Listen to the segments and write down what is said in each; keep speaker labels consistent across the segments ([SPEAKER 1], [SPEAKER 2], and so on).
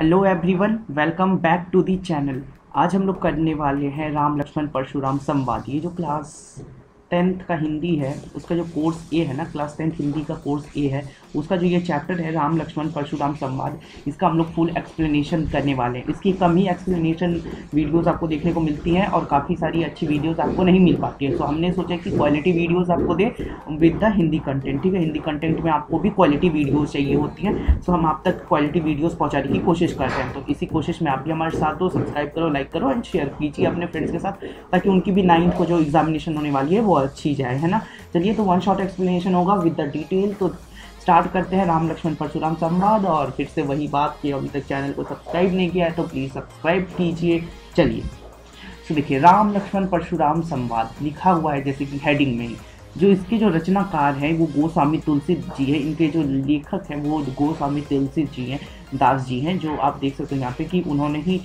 [SPEAKER 1] Hello everyone, welcome back to the channel. आज हम लोग करने वाले हैं राम लक्ष्मण परशुराम संवाद। ये जो क्लास 10th का हिंदी है उसका जो कोर्स ए है ना, क्लास 10th हिंदी का कोर्स ए है, उसका जो ये चैप्टर है राम लक्ष्मण परशुराम संवाद, इसका हम लोग फुल एक्सप्लेनेशन करने वाले हैं। इसकी कम ही एक्सप्लेनेशन वीडियोस आपको देखने को मिलती हैं और काफ़ी सारी अच्छी वीडियोस आपको नहीं मिल पाती है। तो हमने सोचा कि क्वालिटी वीडियोस आपको दे विद द हिंदी कंटेंट। ठीक है, हिंदी कंटेंट में आपको भी क्वालिटी वीडियोस चाहिए होती हैं, तो हम आप तक क्वालिटी वीडियोस पहुंचाने की कोशिश करते हैं। तो इसी कोशिश में आप भी हमारे साथ हो, सब्सक्राइब करो, लाइक करो एंड शेयर कीजिए अपने फ्रेंड्स के साथ, ताकि उनकी भी 9th को जो एग्जामिनेशन होने वाली है वो अच्छी जाए, है ना। चलिए, तो वन शॉट एक्सप्लेनेशन होगा विद द डिटेल। तो स्टार्ट करते हैं राम लक्ष्मण परशुराम संवाद। और फिर से वही बात कि अभी तक चैनल को सब्सक्राइब नहीं किया है तो प्लीज़ सब्सक्राइब कीजिए। चलिए, तो देखिए, राम लक्ष्मण परशुराम संवाद लिखा हुआ है जैसे कि हेडिंग में ही। जो इसके जो रचनाकार हैं वो गोस्वामी तुलसी जी है। इनके जो लेखक हैं वो गोस्वामी तुलसी जी हैं, दास जी हैं, जो आप देख सकते हैं यहाँ पे कि उन्होंने ही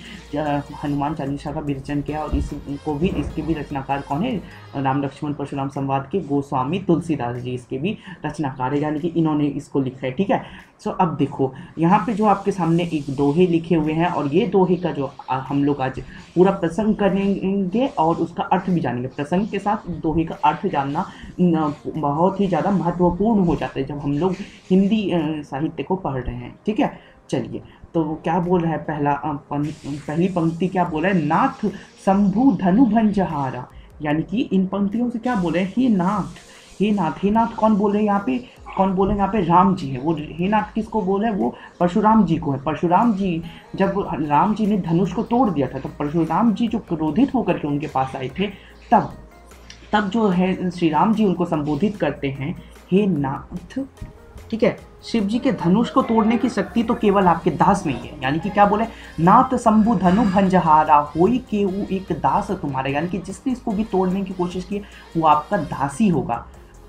[SPEAKER 1] हनुमान चालीसा का भी रचन किया। और इसको भी, इसके भी रचनाकार कौन है? राम लक्ष्मण परशुराम संवाद के गोस्वामी तुलसीदास जी इसके भी रचनाकार है, यानी कि इन्होंने इसको लिखा है। ठीक है, सो अब देखो यहाँ पे जो आपके सामने एक दोहे लिखे हुए हैं, और ये दोहे का जो हम लोग आज पूरा प्रसंग करेंगे और उसका अर्थ भी जानेंगे। प्रसंग के साथ दोहे का अर्थ जानना बहुत ही ज़्यादा महत्वपूर्ण हो जाता है जब हम लोग हिंदी साहित्य को पढ़ रहे हैं। ठीक है, चलिए, तो क्या बोल रहा है पहली पंक्ति क्या बोल रहा है? नाथ शंभु धनु भंजहारा, यानी कि इन पंक्तियों से क्या बोल रहे हैं? हे नाथ, हे नाथ। हे नाथ कौन बोल रहे हैं यहाँ पे? कौन बोल रहे हैं यहाँ पे? राम जी है। वो हे नाथ किसको बोल रहे हैं? वो परशुराम जी को है। परशुराम जी, जब राम जी ने धनुष को तोड़ दिया था तो परशुराम जी जो क्रोधित होकर के उनके पास आए थे, तब जो है श्री राम जी उनको संबोधित करते हैं हे नाथ। ठीक है, शिव जी के धनुष को तोड़ने की शक्ति तो केवल आपके दास में ही है, यानी कि क्या बोले? नाथ शंभु धनु भंजहारा होई के वो एक दास तुम्हारा, यानी कि जिसने इसको भी तोड़ने की कोशिश की वो आपका दासी होगा।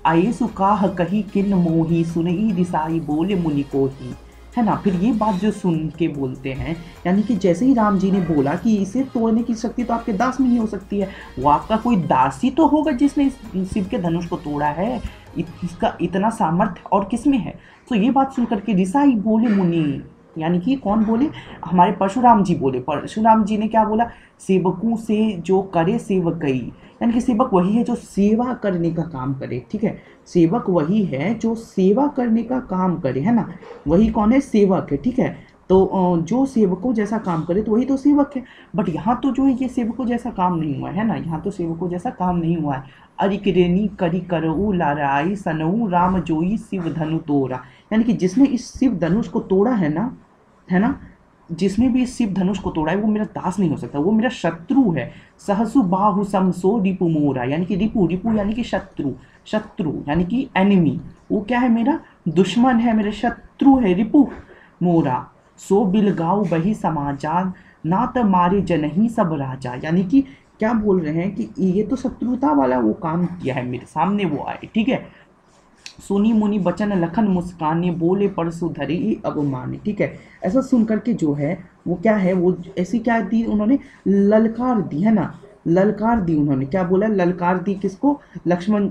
[SPEAKER 1] आये सुकाह कही किन मोही सुनई दिसाई बोले मुनि को ही, है ना। फिर ये बात जो सुन के बोलते हैं, यानी कि जैसे ही राम जी ने बोला कि इसे तोड़ने की शक्ति तो आपके दास में ही हो सकती है, वो आपका कोई दासी तो होगा जिसने इस शिव के धनुष को तोड़ा है। इसका इतना सामर्थ्य और किसमें है? तो ये बात सुन करके ऋषाई बोले मुनि, यानी कि कौन बोले? हमारे परशुराम जी बोले। परशुराम जी ने क्या बोला? सेवकों से जो करे सेवकई, यानी कि सेवक वही है जो सेवा करने का काम करे। ठीक है, सेवक वही है जो सेवा करने का काम करे, है ना। वही कौन है? सेवक है। ठीक है, तो जो सेवकों जैसा काम करे तो वही तो सेवक है। बट यहाँ तो जो है ये सेवकों जैसा काम नहीं हुआ है ना, यहाँ तो सेवकों जैसा काम नहीं हुआ है। अरिकिरेनी करी करऊ लाराई सनऊ राम जोई शिव धनु तोड़ा, यानी कि जिसने इस शिव धनुष को तोड़ा है ना, जिसने भी इस शिव धनुष को तोड़ा है वो मेरा दास नहीं हो सकता, वो मेरा शत्रु है। सहसु बाहु समसो रिपु मोरा, यानी कि रिपु यानी कि शत्रु यानी कि एनिमी। वो क्या है? मेरा दुश्मन है, मेरे शत्रु है। रिपु मोरा सो बिलगाऊ बही समाचार ना त मारे जनही सब राजा, यानी कि क्या बोल रहे हैं कि ये तो शत्रुता वाला वो काम किया है, मेरे सामने वो आए। ठीक है, सुनी मुनि बचन लखन मुस्काने बोले परसु धरी अब माने। ठीक है, ऐसा सुन करके जो है वो क्या है, वो ऐसी क्या दी उन्होंने? ललकार दी, है ना। ललकार दी उन्होंने। क्या बोला? ललकार दी किसको? लक्ष्मण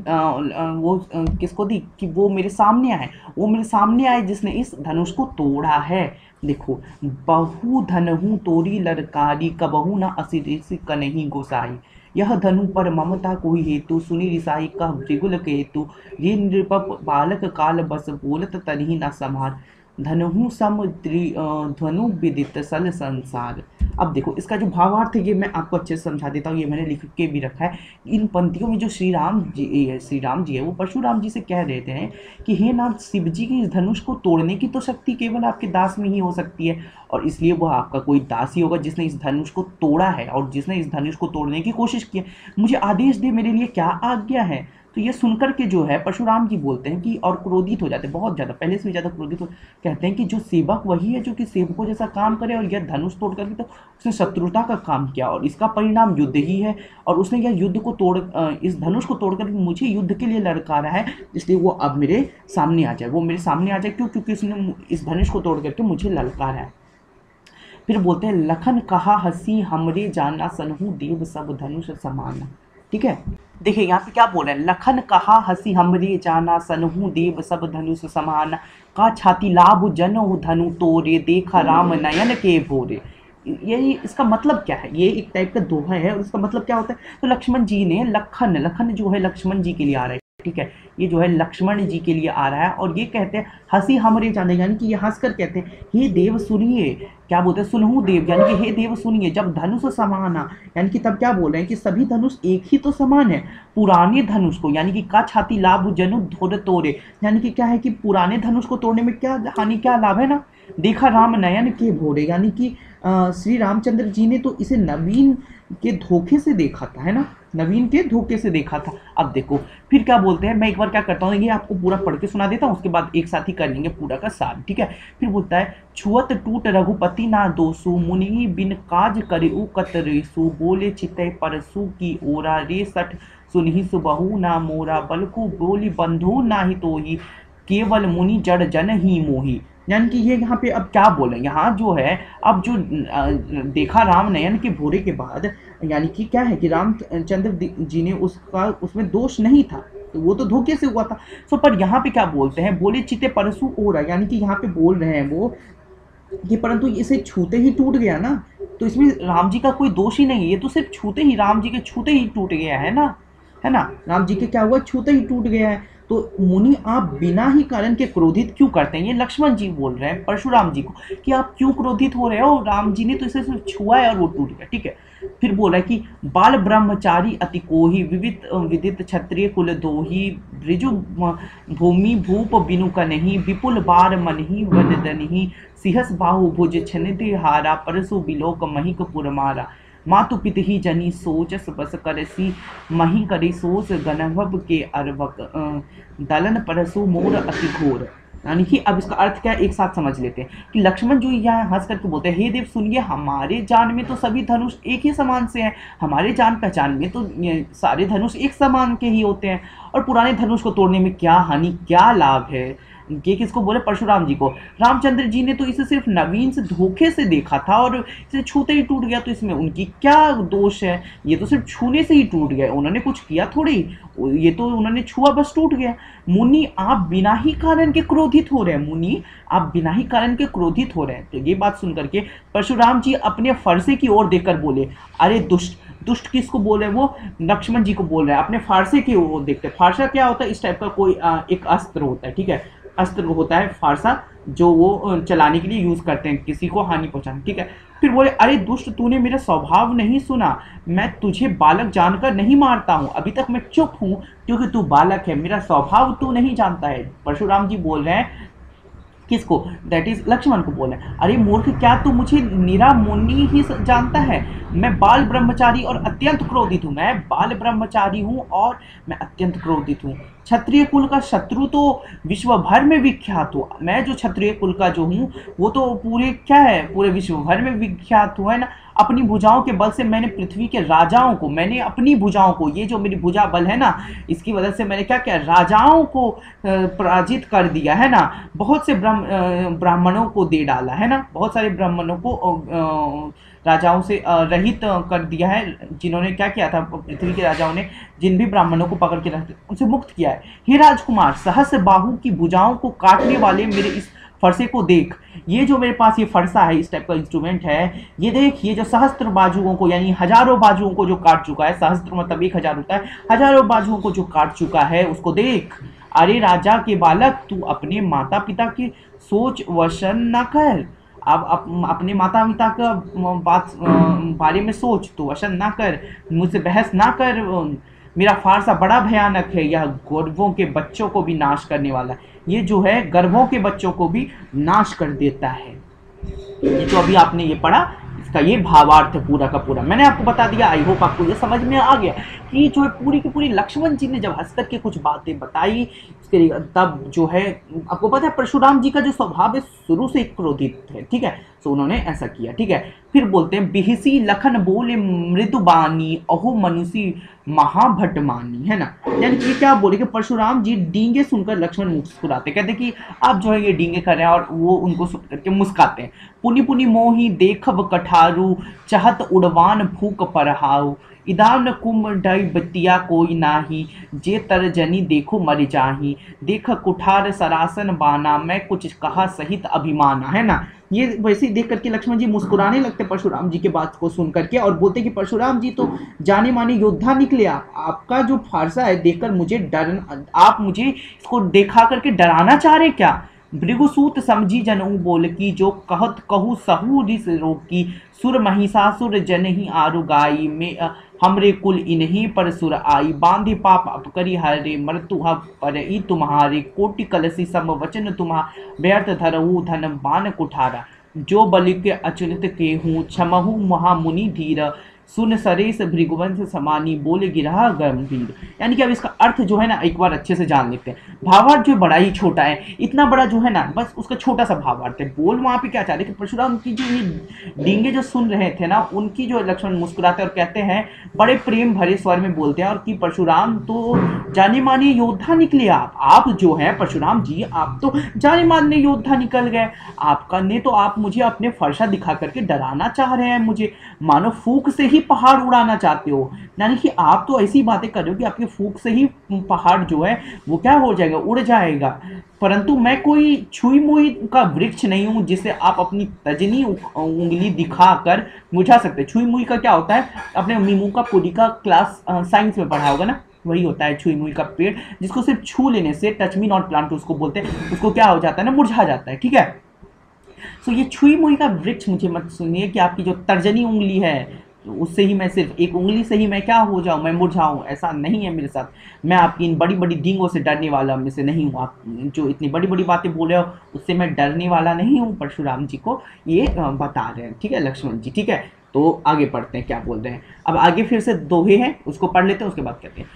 [SPEAKER 1] वो किसको दी? कि वो मेरे सामने आए, वो मेरे सामने आए जिसने इस धनुष को तोड़ा है। देखो, बहु धनहु तोरी ललकारी कबहु न असिरिस कनहि गोसाई, यह धनु पर ममता कोई हेतु सुनी रिसाई का भृगुल के हेतु, ये नृप बालक काल बस बोलत तनहि न समार, धनु सम धनु विदित सल संसार। अब देखो, इसका जो भावार्थ है ये मैं आपको अच्छे से समझा देता हूँ, ये मैंने लिख के भी रखा है। इन पंक्तियों में जो श्री राम जी है वो परशुराम जी से कह देते हैं कि हे नाथ, शिव जी की इस धनुष को तोड़ने की तो शक्ति केवल आपके दास में ही हो सकती है, और इसलिए वह आपका कोई दास ही होगा जिसने इस धनुष को तोड़ा है और जिसने इस धनुष को तोड़ने की कोशिश की है। मुझे आदेश दे, मेरे लिए क्या आज्ञा है। तो ये सुनकर के जो है परशुराम जी बोलते हैं कि, और क्रोधित हो जाते हैं बहुत ज़्यादा, पहले से भी ज़्यादा क्रोधित हो, कहते हैं कि जो सेवक वही है जो कि सेवकों जैसा काम करे, और यह धनुष तोड़ करके तो उसने शत्रुता का काम किया और इसका परिणाम युद्ध ही है। और उसने यह युद्ध को इस धनुष को तोड़ करके मुझे युद्ध के लिए ललकारा है, इसलिए वो अब मेरे सामने आ जाए। वो मेरे सामने आ जाए क्यों? क्योंकि उसने इस धनुष को तोड़ करके मुझे ललकारा है। फिर बोलते हैं लखन कहा हंसी हमरे जाना सनहु देव सब धनुष समाना। ठीक है, देखिए यहाँ पे क्या बोल रहे हैं, लखन कहा हसी हमरे जाना, सनहु देव सब धनुष समाना, का छाती लाभ जनो धनु तोरे, देखा राम नयन के भोरे। ये इसका मतलब क्या है, ये एक टाइप का दोहा है और इसका मतलब क्या होता है। तो लक्ष्मण जी ने लखन, लखन जो है लक्ष्मण जी के लिए आ रहा है, ठीक है, ये जो है लक्ष्मण जी के लिए आ रहा है और ये कहते हैं हंसी हमरे जाने, यानी कि ये हंस कर कहते हैं हे देव सुनिए, क्या बोलते हैं, सुनहु देव, यानी कि हे देव सुनिए, जब धनुष समाना, यानी कि तब क्या बोल रहे हैं कि सभी धनुष एक ही तो समान है, पुराने धनुष को, यानी कि का छाती लाभ जनु धोर तोड़े, यानी कि क्या है कि पुराने धनुष को तोड़ने में क्या हानि, क्या लाभ है ना, देखा राम नयन के भोरे, यानी कि श्री रामचंद्र जी ने तो इसे नवीन के धोखे से देखा था, है ना, नवीन के धोखे से देखा था। अब देखो फिर क्या बोलते हैं, मैं एक बार क्या करता हूँ, ये आपको पूरा पढ़ के सुना देता हूँ, उसके बाद एक साथ ही कर लेंगे पूरा का सार, ठीक है। फिर बोलता है छुअत टूट रघुपति ना दोसु, मुनि बिन काज करे कतरेसु, बोले चितय परसु की ओरा, रे सठ सुनहि सुबहु ना मोरा, बलकु बोली बंधु ना ही तोही, केवल मुनि जड़ जन ही मोही। यानी कि ये यहाँ पे अब क्या बोले, यहाँ जो है अब जो देखा राम नयन के भोरे के बाद, यानी कि क्या है कि रामचंद्र जी ने उसका उसमें दोष नहीं था, तो वो तो धोखे से हुआ था। सो पर यहाँ पे क्या बोलते हैं, बोले चिते परसु ओरा, यानी कि यहाँ पे बोल रहे हैं वो कि परंतु इसे छूते ही टूट गया ना, तो इसमें राम जी का कोई दोष ही नहीं, ये तो सिर्फ छूते ही, राम जी के छूते ही टूट गया है ना, है ना, राम जी के क्या हुआ, छूते ही टूट गया है। तो मुनि आप बिना ही कारण के क्रोधित क्यों करते हैं, ये लक्ष्मण जी बोल रहे हैं परशुराम जी को कि आप क्यों क्रोधित हो रहे हो, राम जी ने तो इसे सिर्फ छुआ है और वो टूट गया, ठीक है। फिर बोल रहा है कि बाल ब्रह्मचारी अति कोही, विविध विदित क्षत्रिय कुल दोही, ब्रिजु भूमि भूप बिनु कनहि, विपुल बार मनहि वनदनहि, सिहस बाहु भुज छनिधि हारा, परसु बिलोक महिक पुर मारा, मातु पित ही जनी सोचस बस करसी, मही करी सोच गनभव के अरवक, दलन परसु मोर अति घोर। यानी कि अब इसका अर्थ क्या है, एक साथ समझ लेते हैं कि लक्ष्मण जो यहाँ हंस करके बोलते हैं हे देव सुनिए, हमारे जान में तो सभी धनुष एक ही समान से हैं, हमारे जान पहचान में तो सारे धनुष एक समान के ही होते हैं, और पुराने धनुष को तोड़ने में क्या हानि, क्या लाभ है। ये किसको बोले, परशुराम जी को। रामचंद्र जी ने तो इसे सिर्फ नवीन से धोखे से देखा था और इसे छूते ही टूट गया, तो इसमें उनकी क्या दोष है, ये तो सिर्फ छूने से ही टूट गया, उन्होंने कुछ किया थोड़ी, ये तो उन्होंने छुआ बस टूट गया। मुनि आप बिना ही कारण के क्रोधित हो रहे हैं, मुनि आप बिना ही कारण के क्रोधित हो रहे हैं। तो ये बात सुनकर के परशुराम जी अपने फरसे की ओर देखकर बोले, अरे दुष्ट, दुष्ट किसको बोल रहे हैं, वो लक्ष्मण जी को बोल रहे हैं, अपने फारसे की ओर देखते हैं। फारसा क्या होता है, इस टाइप का कोई एक अस्त्र होता है, ठीक है, अस्त्र होता है फारसा, जो वो चलाने के लिए यूज करते हैं किसी को हानि पहुंचाने, ठीक है। फिर बोले अरे दुष्ट, तूने मेरा स्वभाव नहीं सुना, मैं तुझे बालक जानकर नहीं मारता हूं, अभी तक मैं चुप हूं क्योंकि तू बालक है, मेरा स्वभाव तू नहीं जानता है। परशुराम जी बोल रहे हैं किसको, दैट इज लक्ष्मण को बोले, अरे मूर्ख, क्या तू मुझे निरा मुनि ही जानता है, मैं बाल ब्रह्मचारी और अत्यंत क्रोधित हूँ, मैं बाल ब्रह्मचारी हूँ और मैं अत्यंत क्रोधित हूँ। क्षत्रिय कुल का शत्रु तो विश्व भर में विख्यात हो, मैं जो क्षत्रिय कुल का जो हूँ वो तो पूरे क्या है, पूरे विश्व भर में विख्यात हुआ है ना। अपनी भुजाओं के बल से मैंने पृथ्वी के राजाओं को, मैंने अपनी भुजाओं को, ये जो मेरी भुजा बल है ना, इसकी वजह से मैंने क्या किया, राजाओं को पराजित कर दिया है ना, बहुत से ब्राह्मणों को दे डाला है ना, बहुत सारे ब्राह्मणों को राजाओं से रहित कर दिया है, जिन्होंने क्या किया था, पृथ्वी के राजाओं ने जिन भी ब्राह्मणों को पकड़ के रखते उनसे मुक्त किया है। हे राजकुमार, सहस्र बाहु की भुजाओं को काटने वाले मेरे इस फरसे को देख, ये जो मेरे पास ये फरसा है, इस टाइप का इंस्ट्रूमेंट है, ये देख, ये जो सहस्त्र बाजुओं को यानी हजारों बाजुओं को जो काट चुका है, सहस्त्र मतलब 1000 होता है, हजारों बाजुओं को जो काट चुका है उसको देख। अरे राजा के बालक, तू अपने माता पिता की सोच वशन न कर, अब अपने माता पिता का बात बारे में सोच, तो वशन ना कर, मुझसे बहस ना कर, मेरा फारसा बड़ा भयानक है, यह गर्भों के बच्चों को भी नाश करने वाला है, ये जो है गर्भों के बच्चों को भी नाश कर देता है। ये जो अभी आपने ये पढ़ा, इसका ये भावार्थ है पूरा का पूरा, मैंने आपको बता दिया। आई होप आपको ये समझ में आ गया कि जो है पूरी की पूरी लक्ष्मण जी ने जब हंस करके कुछ बातें बताई, उसके तब जो है आपको पता है परशुराम जी का जो स्वभाव है शुरू से क्रोधित है, ठीक है, तो उन्होंने ऐसा किया, ठीक है। फिर फिर बोलते हैं बिहसी लखन बोले मृदुबानी अहो मनुषी महाभटमानी, है ना। यानी कि क्या बोले कि परशुराम जी डींगे सुनकर लक्ष्मण मुस्कुराते, कहते कि आप जो है ये डींगे कर रहे हैं, और वो उनको सुन करके मुस्काते हैं। पुनि पुनि मोही देखब कठारू चाहत उड़वान भूक परहाऊ इदान कुम डई बतिया कोई नाही जे तरजनी देखो मर जाही देख कुठार सरासन बाना मैं कुछ कहा सहित अभिमाना, है ना। ये वैसे ही देख करके लक्ष्मण जी मुस्कुराने लगते परशुराम जी के बात को सुन करके, और बोलते कि परशुराम जी तो जाने माने योद्धा निकले, आपका जो फारसा है देखकर मुझे डर, आप मुझे इसको देखा करके डराना चाह रहे क्या। भृगुसूत समझी जनऊ बोल की जो कहत कहू सहू रिस रोग की सुर महिषासुर जन ही आरुगाई में हमरे कुल इन्हीं पर सुर आई बांधे पाप अपकरी हरे मृत्यु पर ई तुम्हारे कोटि कलसी सम वचन तुम्हा व्यर्थ धरऊ धन बान कुठारा जो बलि के अचलित के हूँ क्षमहु महामुनि धीर सुन सरेस भृगुवंश समानी बोले गिरहा गंभीर। यानी कि अब इसका अर्थ जो है ना एक बार अच्छे से जान लेते हैं। भावार्थ जो बड़ा ही छोटा है, इतना बड़ा जो है ना बस उसका छोटा सा भावार्थ है। बोल वहां पे क्या चाह रहे कि परशुराम की जो ये डींगे जो सुन रहे थे ना उनकी जो लक्ष्मण मुस्कुराते और कहते हैं बड़े प्रेम भरे स्वर में बोलते हैं और कि परशुराम तो जाने माने योद्धा निकले, आप जो है परशुराम जी आप तो जाने माने योद्धा निकल गए, आपका ने तो आप मुझे अपने फरसा दिखा करके डराना चाह रहे हैं, मुझे मानो फूक से ही पहाड़ उड़ाना चाहते हो। यानी कि आप तो ऐसी बातें कर रहे हो कि आपके फूक से ही पहाड़ जो है वो क्या हो जाएगा, उड़ जाएगा। परंतु मैं कोई छुई मुई का वृक्ष नहीं हूं जिसे आप अपनी तजनी उंगली दिखाकर बुझा सकते। छुई मुई का क्या होता है, अपने मीमू का पुरी का क्लास साइंस में पढ़ा होगा ना, वही होता है छुई मुई का पेड़ जिसको सिर्फ छू लेने से, टच मी नॉट प्लांट उसको बोलते हैं, उसको क्या हो जाता है ना, मुरझा जाता है। ठीक है, तो ये छुई मुई का वृक्ष मुझे मत सुनिए कि आपकी जो तर्जनी उंगली है उससे ही मैं सिर्फ एक उंगली से ही मैं क्या हो जाऊं, मैं मुरझाऊं, ऐसा नहीं है मेरे साथ। मैं आपकी इन बड़ी बड़ी डींगों से डरने वाला में से नहीं हूं। आप जो इतनी बड़ी बड़ी बातें बोल रहे हो उससे मैं डरने वाला नहीं हूं। परशुराम जी को ये बता रहे हैं, ठीक है लक्ष्मण जी। ठीक है, तो आगे पढ़ते हैं क्या बोल रहे हैं। अब आगे फिर से दोहे हैं, उसको पढ़ लेते हैं, उसके बाद कहते हैं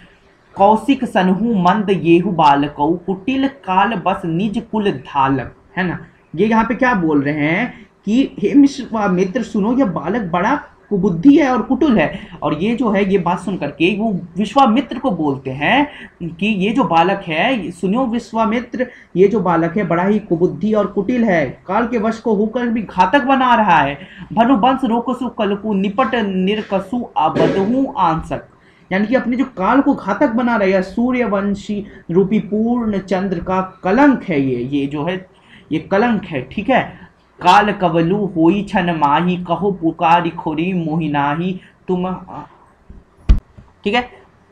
[SPEAKER 1] कौशिक सनहु मंद येहु बालकऊ कुटिल काल बस निज कुल धालक, है ना। ये यहाँ पे क्या बोल रहे हैं कि हे मित्र सुनो, यह बालक बड़ा कुबुद्धि है और कुटिल है। और ये जो है ये बात सुन करके वो विश्वामित्र को बोलते हैं कि ये जो बालक है, सुनियो विश्वामित्र, ये जो बालक है बड़ा ही कुबुद्धि और कुटिल है, काल के वश को होकर भी घातक बना रहा है। भनुवंश रोकसु कलकु निपट निरकसु अबदहु आंसक, यानी कि अपने जो काल को घातक बना रहा है, सूर्यवंशी रूपी पूर्ण चंद्र का कलंक है ये जो है ये कलंक है। ठीक है, काल कवलु होई छन माही कहो पुकारी खोरी मोहिनाही तुम, ठीक है,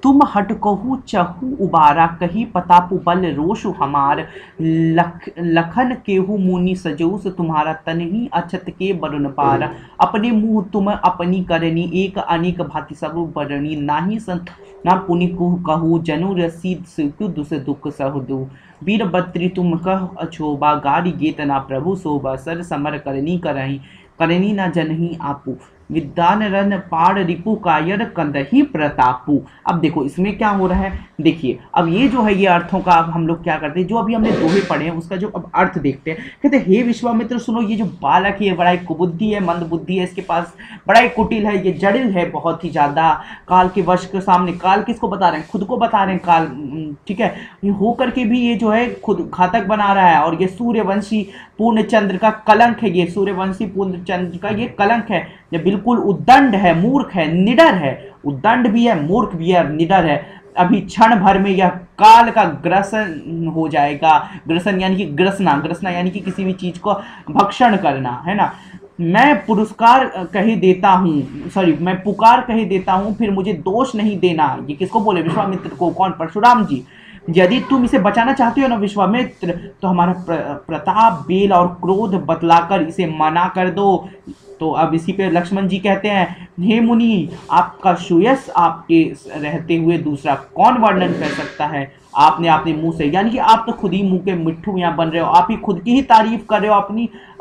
[SPEAKER 1] तुम हट कहू चहु उबारा कही पतापु बल रोषु हमार लखन केहू मुनि सजोस तुम्हारा तन ही अछत के बरुन पारा अपने मुंह तुम अपनी करनी एक अनेक भांति सब बरनी नाही संत ना पुनि कहू जनु रसीद सुख दुस दुख सहदु वीर बद्री तुम कह अछोबा गाड़ी गेत ना प्रभु शोभा सर समर करनी करही करनी ना जनही आपू विद्यान रन पाड़ रिपु कायर कंदही प्रतापू। अब देखो इसमें क्या हो रहा है, देखिए अब ये जो है ये अर्थों का अब हम लोग क्या करते हैं, जो अभी हमने दोहे पढ़े हैं उसका जो अब अर्थ देखते हैं। कहते हैं हे विश्वामित्र सुनो, ये जो बालक है बड़ा ही कुबुद्धि है, मंद बुद्धि है, इसके पास बड़ा ही कुटिल है, ये जड़िल है बहुत ही ज्यादा, काल के वश के सामने, काल किसको बता रहे हैं, खुद को बता रहे हैं काल, ठीक है, ये हो करके भी ये जो है खुद घातक बना रहा है। और ये सूर्यवंशी पूर्ण चंद्र का कलंक है, ये सूर्यवंशी पूर्ण चंद्र का ये कलंक है, ये बिल्कुल उद्दंड है, मूर्ख है, निडर है, उद्दंड भी है, मूर्ख भी है, निडर है। अभी क्षण भर में यह काल का ग्रसन हो जाएगा। ग्रसन यानी कि ग्रसना, ग्रसना यानी कि किसी भी चीज को भक्षण करना, है ना। मैं पुरस्कार कहे देता हूँ, सॉरी मैं पुकार कहे देता हूँ, फिर मुझे दोष नहीं देना। ये किसको बोले, विश्वामित्र को। कौन, परशुराम जी। यदि तुम इसे बचाना चाहते हो ना विश्वामित्र, तो हमारा प्रताप बेल और क्रोध बतलाकर इसे मना कर दो। तो अब इसी पे लक्ष्मण जी कहते हैं हे मुनि, आपका सुयश आपके रहते हुए दूसरा कौन वर्णन कर सकता है। आपने अपने मुंह से, यानी कि आप तो खुद ही मुंह के मिट्ठू यहाँ बन रहे हो, आप ही खुद की ही तारीफ कर रहे हो,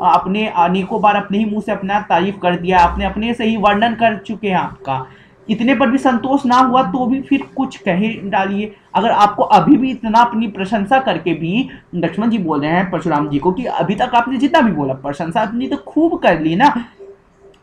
[SPEAKER 1] अपने अनेकों बार अपने ही मुंह से अपना तारीफ कर दिया, आपने अपने से ही वर्णन कर चुके हैं आपका। इतने पर भी संतोष ना हुआ तो भी फिर कुछ कहे डालिए। अगर आपको अभी भी इतना अपनी प्रशंसा करके भी, लक्ष्मण जी बोल रहे हैं परशुराम जी को कि अभी तक आपने जितना भी बोला प्रशंसा अपनी तो खूब कर ली ना,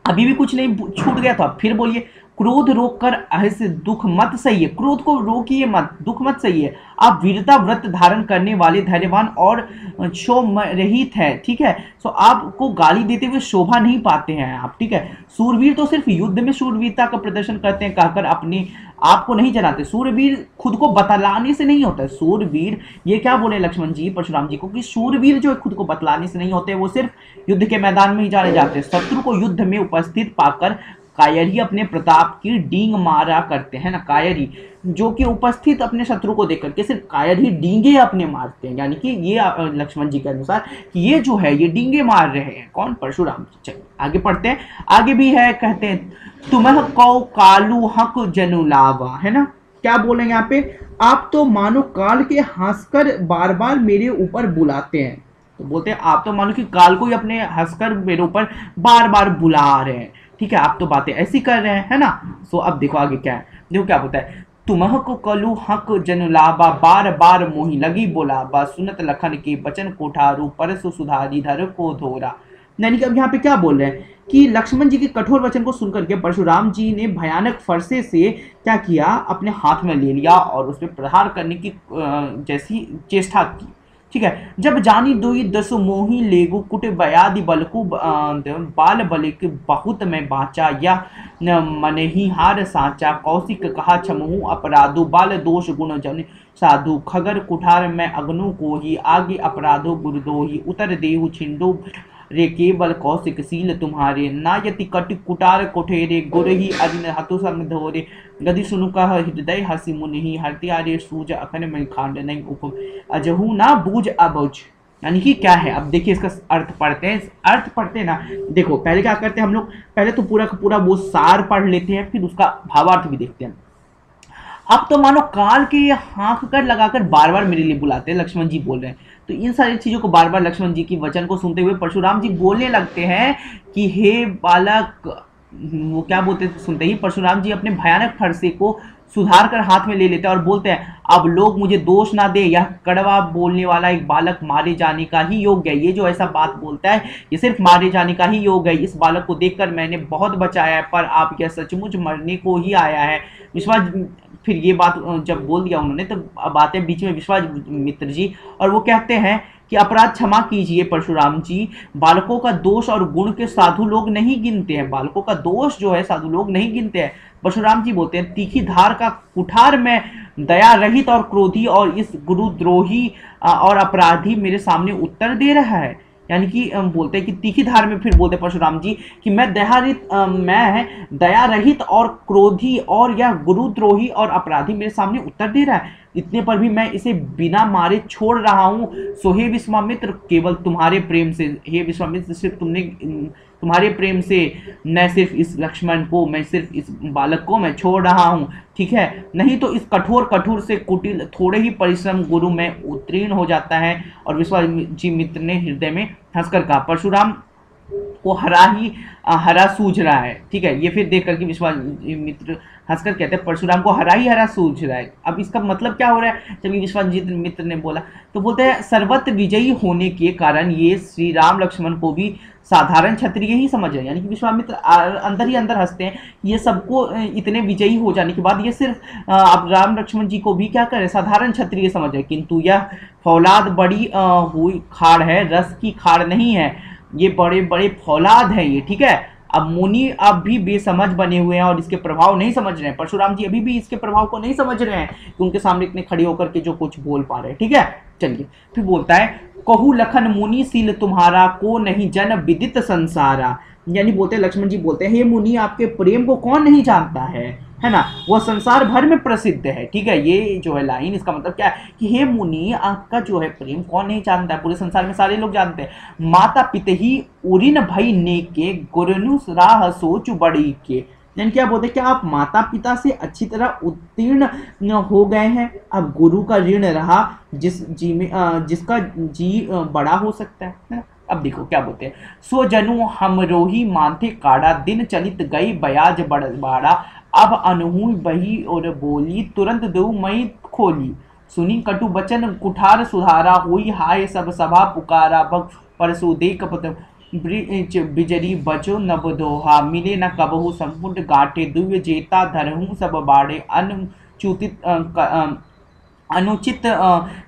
[SPEAKER 1] अभी भी कुछ नहीं छूट गया था, फिर बोलिए क्रोध रोक कर ऐसे दुख मत सहिए, क्रोध को रोकिए मत, दुख मत सहिए। आप वीरता व्रत धारण करने वाले धैर्यवान और क्षोभ रहित है, ठीक है। सो आपको गाली देते हुए शोभा नहीं पाते हैं आप, ठीक है। सूरवीर तो सिर्फ युद्ध में शूरवीरता का प्रदर्शन करते हैं कहकर अपने आपको नहीं जनाते। सूरवीर खुद को बतलाने से नहीं होता है। सूरवीर, ये क्या बोले लक्ष्मण जी परशुराम जी को कि सूरवीर जो है खुद को बतलाने से नहीं होते, वो सिर्फ युद्ध के मैदान में ही जाने जाते हैं। शत्रु को युद्ध में उपस्थित पाकर कायर ही अपने प्रताप की डींग मारा करते हैं ना। कायर ही, जो कि उपस्थित अपने शत्रु को देख करके सिर्फ कायर ही डींगे अपने मारते हैं, यानी कि ये लक्ष्मण जी के अनुसार कि ये जो है ये डींगे मार रहे हैं। कौन? परशुराम जी। चलिए आगे पढ़ते हैं। आगे भी है, कहते हैं तुम्ह कौ कालू हक जनुलावा, है ना। क्या बोले यहाँ पे? आप तो मानो काल के हंसकर बार बार मेरे ऊपर बुलाते हैं। तो बोलते हैं आप तो मानो कि काल को ही अपने हंसकर मेरे ऊपर बार बार बुला रहे हैं, ठीक है। आप तो बातें ऐसी कर रहे हैं, है ना। सो अब देखो आगे क्या है, देखो क्या बोलता है। तुम्ह को कलु हक जनुलाबा बार बार मोही लगी बोलाबा सुनत लखन के बचन कोठारू परसु सुधारी धर को धोरा। यानी कि अब यहाँ पे क्या बोल रहे हैं कि लक्ष्मण जी के कठोर वचन को सुनकर के परशुराम जी ने भयानक फरसे से क्या किया, अपने हाथ में ले लिया और उस पर प्रहार करने की जैसी चेष्टा की, ठीक है। जब जानी दुई दस मोही लेगु कुट बयादि बलकु बाल बलिक बहुत में बाचा या मन ही हार साचा कौशिक कहा छमहु अपराधु बाल दोष गुण जन साधु खगर कुठार में अग्नु को ही आगे अपराधो गुरुदो ही उतर देहु छिंडो रे केवल कौशिक सील तुम्हारे नायति कट कुटार कोठेरे गुर ही अरिन हतु संग धोरे गदि सुनु कह हृदय हसी मुनि हरतियारे सूज अखन में खांड नहीं उप अजहू ना बूझ अबुझ। यानी कि क्या है, अब देखिए इसका अर्थ पढ़ते हैं। अर्थ पढ़ते हैं ना, देखो पहले क्या करते हैं हम लोग, पहले तो पूरा का पूरा वो सार पढ़ लेते हैं, फिर उसका भावार्थ भी देखते हैं। अब तो मानो काल के हाँक कर लगाकर बार बार मेरे लिए बुलाते हैं, लक्ष्मण जी बोल रहे हैं। तो इन सारी चीजों को बार बार लक्ष्मण जी की वचन को सुनते हुए परशुराम जी बोलने लगते हैं कि हे बालक, वो क्या बोलते सुनते ही परशुराम जी अपने भयानक फरसे को सुधार कर हाथ में ले लेते हैं और बोलते हैं अब लोग मुझे दोष ना दे, यह कड़वा बोलने वाला एक बालक मारे जाने का ही योग्य है। ये जो ऐसा बात बोलता है ये सिर्फ मारे जाने का ही योग्य है। इस बालक को देखकर मैंने बहुत बचाया है, पर आप यह सचमुच मरने को ही आया है। विश्वास, फिर ये बात जब बोल दिया उन्होंने तो अब आते हैं बीच में विश्वामित्र जी और वो कहते हैं कि अपराध क्षमा कीजिए परशुराम जी, बालकों का दोष और गुण के साधु लोग नहीं गिनते हैं। बालकों का दोष जो है साधु लोग नहीं गिनते हैं। परशुराम जी बोलते हैं तीखी धार का कुठार में दया रहित और क्रोधी और इस गुरुद्रोही और अपराधी मेरे सामने उत्तर दे रहा है। यानी कि बोलते हैं कि तीखी धार में, फिर बोलते परशुराम जी कि मैं दया रहित और क्रोधी और यह गुरुद्रोही और अपराधी मेरे सामने उत्तर दे रहा है, इतने पर भी मैं इसे बिना मारे छोड़ रहा हूं। सो हे विश्वामित्र, केवल तुम्हारे प्रेम से, हे विश्वामित्र सिर्फ तुम्हारे प्रेम से न सिर्फ इस लक्ष्मण को, मैं सिर्फ इस बालक को मैं छोड़ रहा हूँ, ठीक है। नहीं तो इस कठोर से कुटिल थोड़े ही परिश्रम गुरु में उत्तीर्ण हो जाता है। और विश्वाजी मित्र ने हृदय में हंसकर कहा परशुराम को हरा सूझ रहा है, ठीक है। ये फिर देख करके विश्वामित्र हंसकर कहते हैं परशुराम को हरा सूझ रहा है। अब इसका मतलब क्या हो रहा है, जब विश्वामित्र ने बोला तो बोलते हैं सर्वत्र विजयी होने के कारण ये श्री राम लक्ष्मण को भी साधारण क्षत्रिय ही समझ रहे हैं। यानी कि विश्वामित्र अंदर ही अंदर हंसते हैं, ये सबको इतने विजयी हो जाने के बाद ये सिर्फ अब राम लक्ष्मण जी को भी क्या करें, साधारण क्षत्रिय समझ रहे, किंतु यह फौलाद बड़ी हुई खाड़ है, रस की खाड़ नहीं है। ये बड़े बड़े फौलाद हैं ये, ठीक है। अब मुनि अब भी बेसमझ बने हुए हैं और इसके प्रभाव नहीं समझ रहे हैं। परशुराम जी अभी भी इसके प्रभाव को नहीं समझ रहे हैं कि उनके सामने इतने खड़े होकर के जो कुछ बोल पा रहे हैं, ठीक है। चलिए फिर बोलता है कहू लखन मुनि सील तुम्हारा को नहीं जन विदित संसारा। यानी बोलते लक्ष्मण जी बोलते हैं हे मुनि, आपके प्रेम को कौन नहीं जानता है ना, वह संसार भर में प्रसिद्ध है, ठीक है। ये जो है लाइन, इसका मतलब क्या है कि हे मुनि, आपका जो है प्रेम कौन नहीं जानता है, पूरे संसार में सारे लोग जानते हैं। माता पिता ही उरिन भई ने के गुरनु राह सोच बड़ी के। यानी क्या बोलते हैं, क्या आप माता पिता से अच्छी तरह उत्तीर्ण हो गए हैं, अब गुरु का ऋण रहा जिसका जी बड़ा हो सकता है ना। अब देखो क्या बोलते हैं, सो जनु हमरोही मानथे काड़ा दिन चलित गई बयाज बाड़ा अब अनहु बही और बोली तुरंत दो मई खोली सुनी कटु बचन कुठार सुधारा हुई हाय सब सभा पुकारा भक्त परसु देख ब्रिज बिजरी बजो नभ दोहा, मिले न कबहू संपुट गाठे, दुव्य जेता धरहूँ सब बाड़े, अनुचित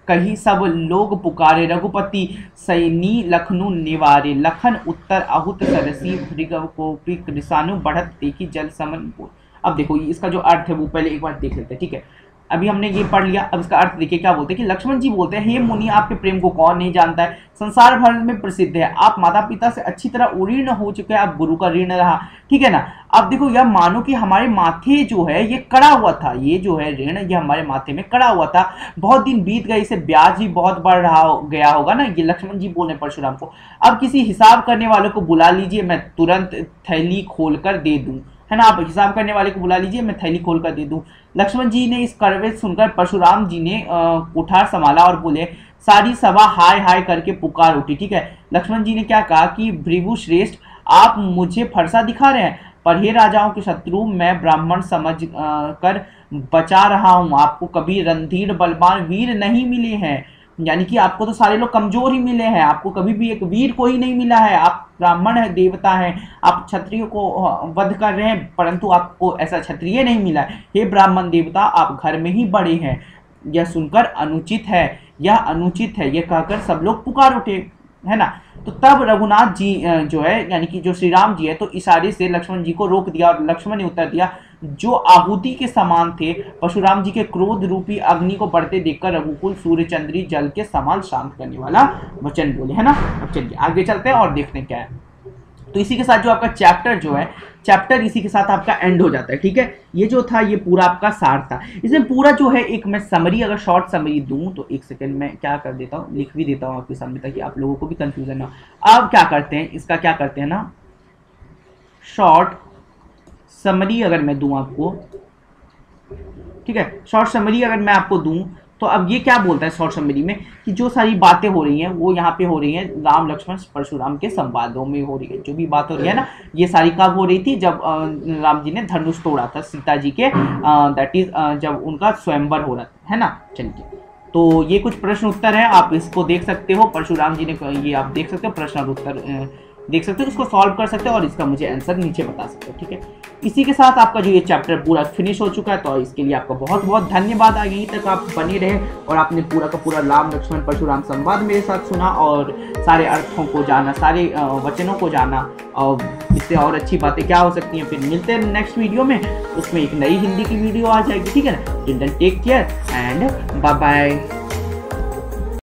[SPEAKER 1] कही सब लोग पुकारे, रघुपति सैनी लखनऊ निवारे, लखन उत्तर अहुत सरसी, भृगव कोपी कृसानु, बढ़त देखी जल समन। अब देखो इसका जो अर्थ है वो पहले एक बार देख लेते हैं, ठीक है। अभी हमने ये पढ़ लिया, अब इसका अर्थ देखिए क्या बोलते हैं कि लक्ष्मण जी बोलते हैं, हे मुनि आपके प्रेम को कौन नहीं जानता है, संसार भर में प्रसिद्ध है, आप माता पिता से अच्छी तरह उऋण हो चुके हैं, आप गुरु का ऋण रहा, ठीक है ना। अब देखो यह मानो कि हमारे माथे जो है ये कड़ा हुआ था, ये जो है ऋण ये हमारे माथे में कड़ा हुआ था, बहुत दिन बीत गए, इसे ब्याज भी बहुत बढ़ रहा गया होगा ना, ये लक्ष्मण जी बोल रहे परशुराम को। अब किसी हिसाब करने वालों को बुला लीजिए, मैं तुरंत थैली खोल कर दे दूं, है ना। आप हिसाब करने वाले को बुला लीजिए, मैं थैली खोल कर दे दूं। लक्ष्मण जी ने इस करवे सुनकर परशुराम जी ने कुठार संभाला और बोले, सारी सभा हाय हाय करके पुकार उठी, ठीक है। लक्ष्मण जी ने क्या कहा कि भृगु श्रेष्ठ आप मुझे फरसा दिखा रहे हैं, पर हे राजाओं के शत्रु मैं ब्राह्मण समझ कर बचा रहा हूं, आपको कभी रणधीर बलवान वीर नहीं मिले हैं, यानी कि आपको तो सारे लोग कमजोर ही मिले हैं, आपको कभी भी एक वीर को ही नहीं मिला है, आप ब्राह्मण है, देवता है, आप क्षत्रियो को वध कर रहे हैं, परंतु आपको ऐसा क्षत्रिय नहीं मिला है। हे ब्राह्मण देवता आप घर में ही बड़े हैं, यह सुनकर अनुचित है, यह अनुचित है, यह कहकर सब लोग पुकार उठे, है ना। तो तब रघुनाथ जी जो है यानी कि जो श्री राम जी है तो इशारे से लक्ष्मण जी को रोक दिया और लक्ष्मण ने उत्तर दिया, जो आहुति के समान थे, परशुराम जी के क्रोध रूपी अग्नि को बढ़ते देखकर रघुकुल सूर्य चंद्री जल के समान शांत करने वाला वचन बोले, है ना। अब चलिए आगे चलते हैं और देखते हैं क्या है। तो इसी के साथ जो आपका चैप्टर जो है, चैप्टर इसी के साथ आपका एंड हो जाता है, ठीक है। ये जो था ये पूरा आपका सार था, इसमें पूरा जो है एक मैं समरी अगर शॉर्ट समरी दूं तो एक सेकंड में क्या कर देता हूँ, लिख भी देता हूँ आपके सामने ताकि आप लोगों को भी कंफ्यूजन ना। अब क्या करते हैं, इसका क्या करते हैं ना, शॉर्ट समरी अगर मैं दूं आपको, ठीक है, शॉर्ट समरी अगर मैं आपको दूं तो अब ये क्या बोलता है शॉर्ट समरी में कि जो सारी बातें हो रही हैं वो यहाँ पे हो रही हैं राम लक्ष्मण परशुराम के संवादों में हो रही है। जो भी बात हो रही है ना ये सारी कब हो रही थी, जब राम जी ने धनुष तोड़ा था सीता जी के, दैट इज जब उनका स्वयंवर हो रहा था, है ना। चलिए तो ये कुछ प्रश्न उत्तर है, आप इसको देख सकते हो, परशुराम जी ने ये आप देख सकते हो, प्रश्न और उत्तर देख सकते हो, इसको सॉल्व कर सकते हो और इसका मुझे आंसर नीचे बता सकते हो, ठीक है। इसी के साथ आपका जो ये चैप्टर पूरा फिनिश हो चुका है, तो इसके लिए आपका बहुत बहुत धन्यवाद। यहीं तक आप बने रहे और आपने पूरा का पूरा राम लक्ष्मण परशुराम संवाद मेरे साथ सुना और सारे अर्थों को जाना, सारे वचनों को जाना, और इससे और अच्छी बातें क्या हो सकती हैं। फिर मिलते हैं नेक्स्ट वीडियो में, उसमें एक नई हिंदी की वीडियो आ जाएगी, ठीक है ना। Till then take care and bye bye.